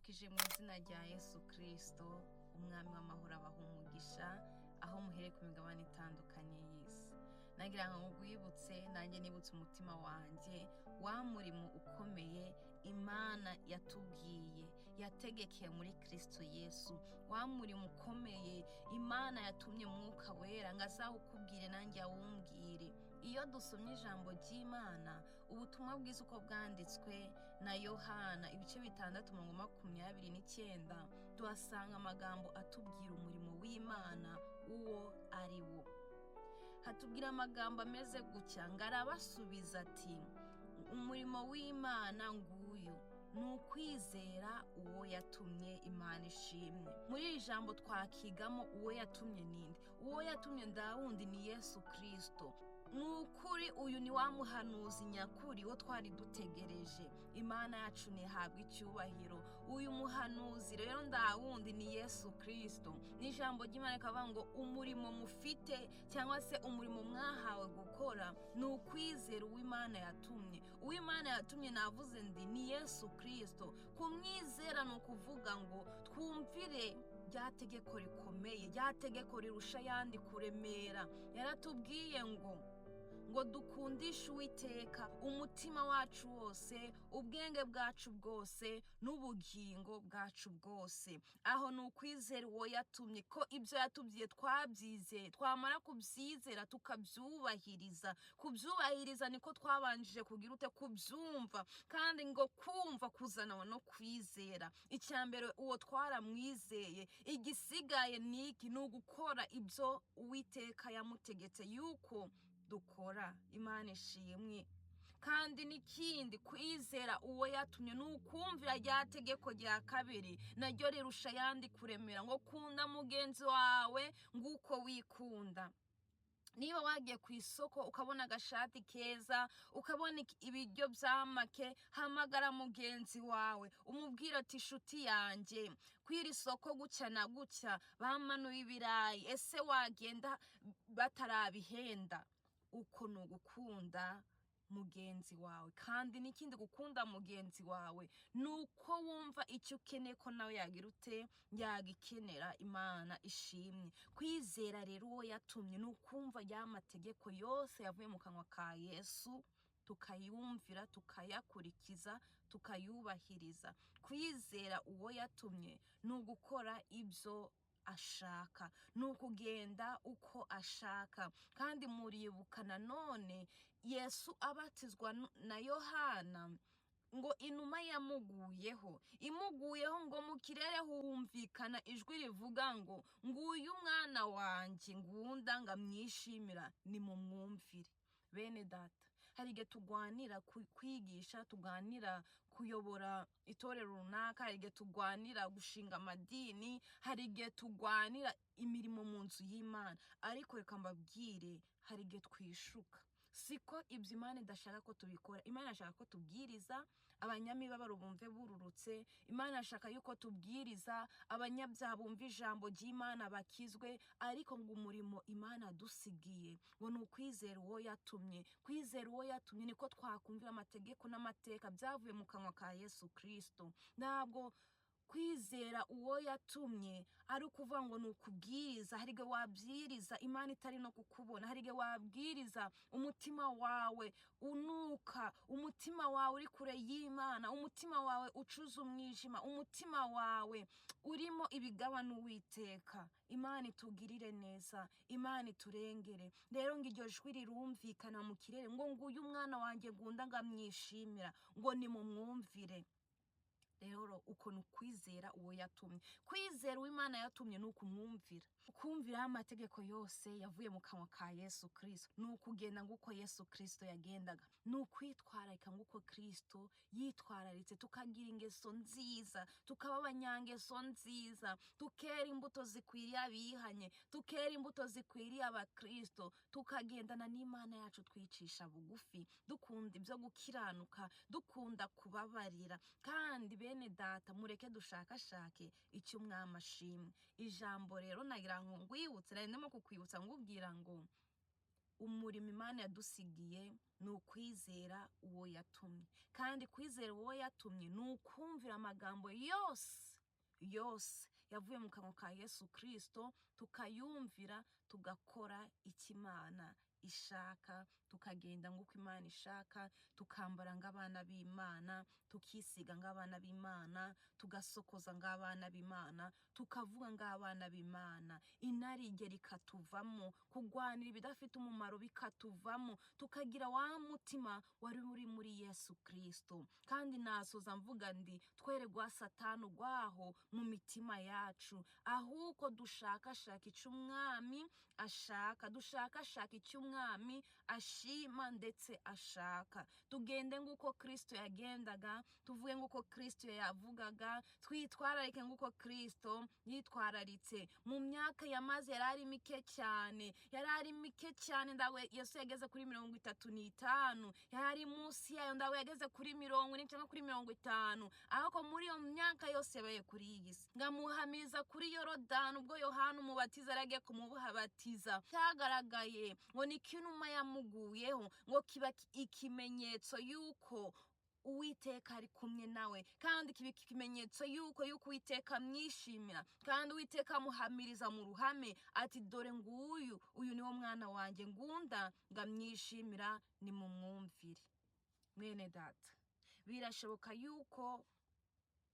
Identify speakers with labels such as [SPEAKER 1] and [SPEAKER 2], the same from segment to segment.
[SPEAKER 1] ndabaramukije mu izina rya Yesu Kristo, umwami w'amahoro abaha umugisha aho muhereye ku migabane itandukanye y'isi. Nagira ngo ngwibutse nanjye nibutse umutima wanjye wa murimo ukomeye Imana yatubwiye yategekeye muri Kristo Yesu, wa murimo ukomeye Imana yatumye Mwuka Wera ngo azawukubwire nanjye awumbwire. Iyo dusomye ijambo ry'Imana, ubutumwa bwiza uko bwanditswe na Yohana ibice 6:29, tuhasanga amagambo atubwira umurimo w'Imana uwo ari wo. Hatubwira amagambo ameze gutya ngo arabasubiza ati, umurimo w'Imana nguyu, nukwizera uwo yatumye. Imana ishimwe. Muri iri jambo twakigamo uwo yatumye ninde? Uwo yatumye ndawundi ni Yesu Kristo. Nukuri uyu ni wa muhanuzi nyakuri wo twari dutegereje. Imana yacu ntihabwa icyubahiro. Uyu muhanuzi rero ndawundi ni Yesu Kristo. N'ijambo ry'Imana rikavuga ngo umurimo mufite cyangwa se umurimo mwahawe gukora ni ukwizera uw'Imana yatumye. Uw'Imana yatumye navuze ndi ni Yesu Kristo. Kumwizera ni ukuvuga ngo twumvire rya tegeko rikomeye, rya tegeko rirusha ayandi kuremera. Yaratubwiye ngo dukundishe Uwiteka umutima wacu wose, ubwenge bwacu bwose, n'ubugingo bwacu bwose. Aho ni ukwizera uwo yatumye, ko ibyo yatubwiye twabyizeye, twamara kubyizera tukabyubahiriza. Kubyubahiriza niko twabanjije kugira ute? Kubyumva. Kandi ngo kumva kuzanwa no kwizera. Icyambere uwo twaramwizeye, igisigaye niki? Ni ugukora ibyo Uwiteka yamutegetse yuko dukora. Imana ishimwe. Kandi n'ikindi, kwizera uwo yatumye ni ukumvira rya tegeko rya kabiri, naryo rirusha ayandi kuremera, ngo kunda mugenzi wawe nguko wikunda. Niba wagiye ku isoko ukabona agashati keza, ukabona ibiryo by'amake, hamagara mugenzi wawe umubwira ati, inshuti yanjye kwiri soko gutya na gutya bamanuye ibirayi, ese wagenda batarabihenda? Uko ni ugukunda mugenzi wawe. Kandi n'ikindi, gukunda mugenzi wawe ni uko wumva icyo ukeneye ko nawe yagira ute? Yagikenera. Imana ishimwe. Kwizera rero uwo yatumye ni ukumva ya mategeko yose yavuye mu kanwa ka Yesu, tukayumvira, tukayakurikiza, tukayubahiriza. Kwizera uwo yatumye ni ugukora ibyo ashaka, ni ukugenda uko ashaka. Kandi muribuka nanone Yesu abatizwa na Yohana, ngo inuma yamuguyeho, imuguyeho ngo mu kirere humvikana ijwi rivuga ngo nguyu umwana wanjye ngunda ngamwishimira, ni mu mwumvire. Bene data, hari igihe tugwanira kwigisha, tugwanira kuyobora itorero runaka, hari igihe tugwanira gushinga amadini, hari igihe tugwanira imirimo mu nzu y'Imana. Ariko reka mbabwire, hari igihe twishuka. Siko ibyo Imana idashaka ko tubikora. Imana irashaka ko tubwiriza abanyamibabaro bumve bururutse. Imana irashaka yuko tubwiriza abanyabyaha bumva ijambo ry'Imana bakizwe. Ariko ngo umurimo Imana dusigiye ngo ni ukwizera uwo yatumye. Kwizera uwo yatumye niko twakumvira amategeko n'amateka byavuye mu kanwa ka Yesu Kristo. Ntabwo kwizera uwo yatumye ari ukuvuga ngo ni ukubwiriza. Hari igihe wabwiriza Imana itari no kukubona. Hari igihe wabwiriza umutima wawe unuka, umutima wawe uri kure y'Imana, umutima wawe ucuza umwijima, umutima wawe urimo ibigabane Uwiteka. Imana itugirire neza, Imana iturengere. Rero ngo iryo jwi rirumvikana mu kirere ngo nguyu umwana wanjye ngunda ngamwishimira, ngo ni mu mwumvire. Rero uko ni ukwizera uwo yatumye. Kwizera uw'Imana yatumye ni ukumwumvira, ukumvira amategeko yose yavuye mu kanwa ka Yesu Kristo. Ni ukugenda nguko Yesu Kristo yagendaga, ni ukwitwararika nguko Kristo yitwararitse, tukagira ingeso nziza, tukaba abanyangeso nziza, tukera imbuto zikwiriye abihanye, tukera imbuto zikwiriye abakristo, tukagendana n'Imana yacu twicisha bugufi, dukunda ibyo gukiranuka, dukunda kubabarira. Kandi bene data, mureke dushakashake icyo umwami ashimwe. Ijambo rero nagira ngo ngwibutse, ndimo kukwibutsa ngubwira ngo umurimo Imana yadusigiye ni ukwizera uwo yatumye, kandi kwizera uwo yatumye ni ukumvira amagambo yose yavuye mu kanwa ka Yesu Kristo, tukayumvira, tugakora icyo Imana ishaka, tukagenda nk'uko Imana ishaka, tukambara nk'abana b'Imana, tukisiga nk'abana b'Imana, tugasokoza nk'abana b'Imana, tukavuga nk'abana b'Imana, inarijye rikatuvamo, kugwanira ibidafite umumaro bikatuvamo, tukagira wa mutima wari uri muri Yesu Kristo. Kandi nasoza mvuga ndi tweregwa Satani ugwaho mu mitima yacu, ahubwo dushakashaka icyo umwami ashaka, dushakashaka icyo umwami ashima ndetse ashaka. Tugende nk'uko Kristo yagendaga, tuvuge nk'uko Kristo yavugaga, twitwararike nk'uko Kristo yitwararitse. Mu myaka yamaze yarari mike cyane, ndawe Yesu yageze kuri 35, yarari munsi yayo ndawe yageze kuri 40 cyangwa kuri 50, ahoko muri iyo myaka yose yabaye kuri iyi si. Ngamuhamiriza kuri Yorodani ubwo Yohana umubatiza yaragiye kumubatiza, cyagaragaye ngo ni kinuma yamuguyeho, ngo kiba ikimenyetso yuko Uwiteka ari kumwe nawe, kandi kiba ikimenyetso yuko Uwiteka mwishimira, kandi Uwiteka amuhamiriza mu ruhame ati dore nguyu, uyu niwo mwana wanjye ngunda, ngamwishimira, ni mu mwumvire. Mwene data, birashoboka yuko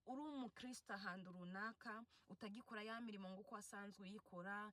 [SPEAKER 1] uri umukristo ahantu runaka, utagikora ya mirimo nguko wasanzwe uyikora,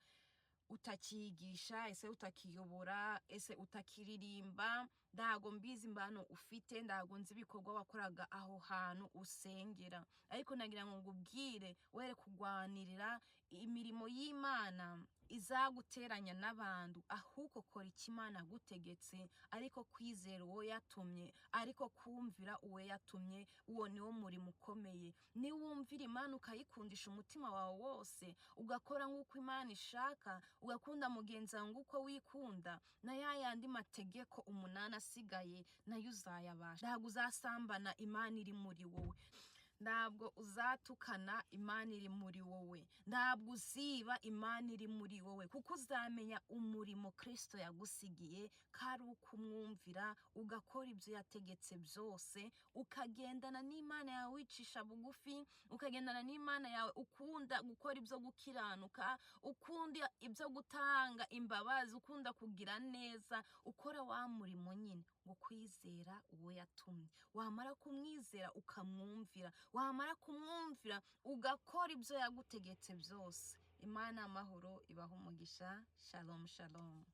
[SPEAKER 1] utakiyigisha, ese utakiyobora, ese utakiririmba, ndago mbizi mbano ufite, ndago nzi ibikorwa wakoraga aho hantu usengera. Ariko nagira ngo ngubwire, were kugwanirira imirimo y'Imana izaguteranya n'abantu, ahubwo kora icyo Imana yagutegetse, ariko kwizera uwo yatumye, ariko kumvira uwo yatumye, uwo niwo murimo ukomeye. Niwumvira Imana ukayikundisha umutima wawe wose, ugakora nk'uko Imana ishaka, ugakunda mugenzi wawe nk'uko wikunda, na yandi mategeko 8 asigaye nayo uzayabasha. Ntabwo uzasambana, Imana iri muri wowe. Ntabwo uzatukana, Imana iri muri wowe. Ntabwo uziba, Imana iri muri wowe, kuko uzamenya umurimo Kristo yagusigiye, kari ukumwumvira, ugakora ibyo yategetse byose, ukagendana n'Imana yawe wicisha bugufi, ukagendana n'Imana yawe ukunda gukora ibyo gukiranuka, ukunda ibyo gutanga imbabazi, ukunda kugira neza, ukora wa murimo nyine ngo kwizera uwo yatumye. Wamara kumwizera ukamwumvira, wamara kumwumvira ugakora ibyo yagutegetse byose. Imana amahoro ibaha umugisha. Shalom shalom.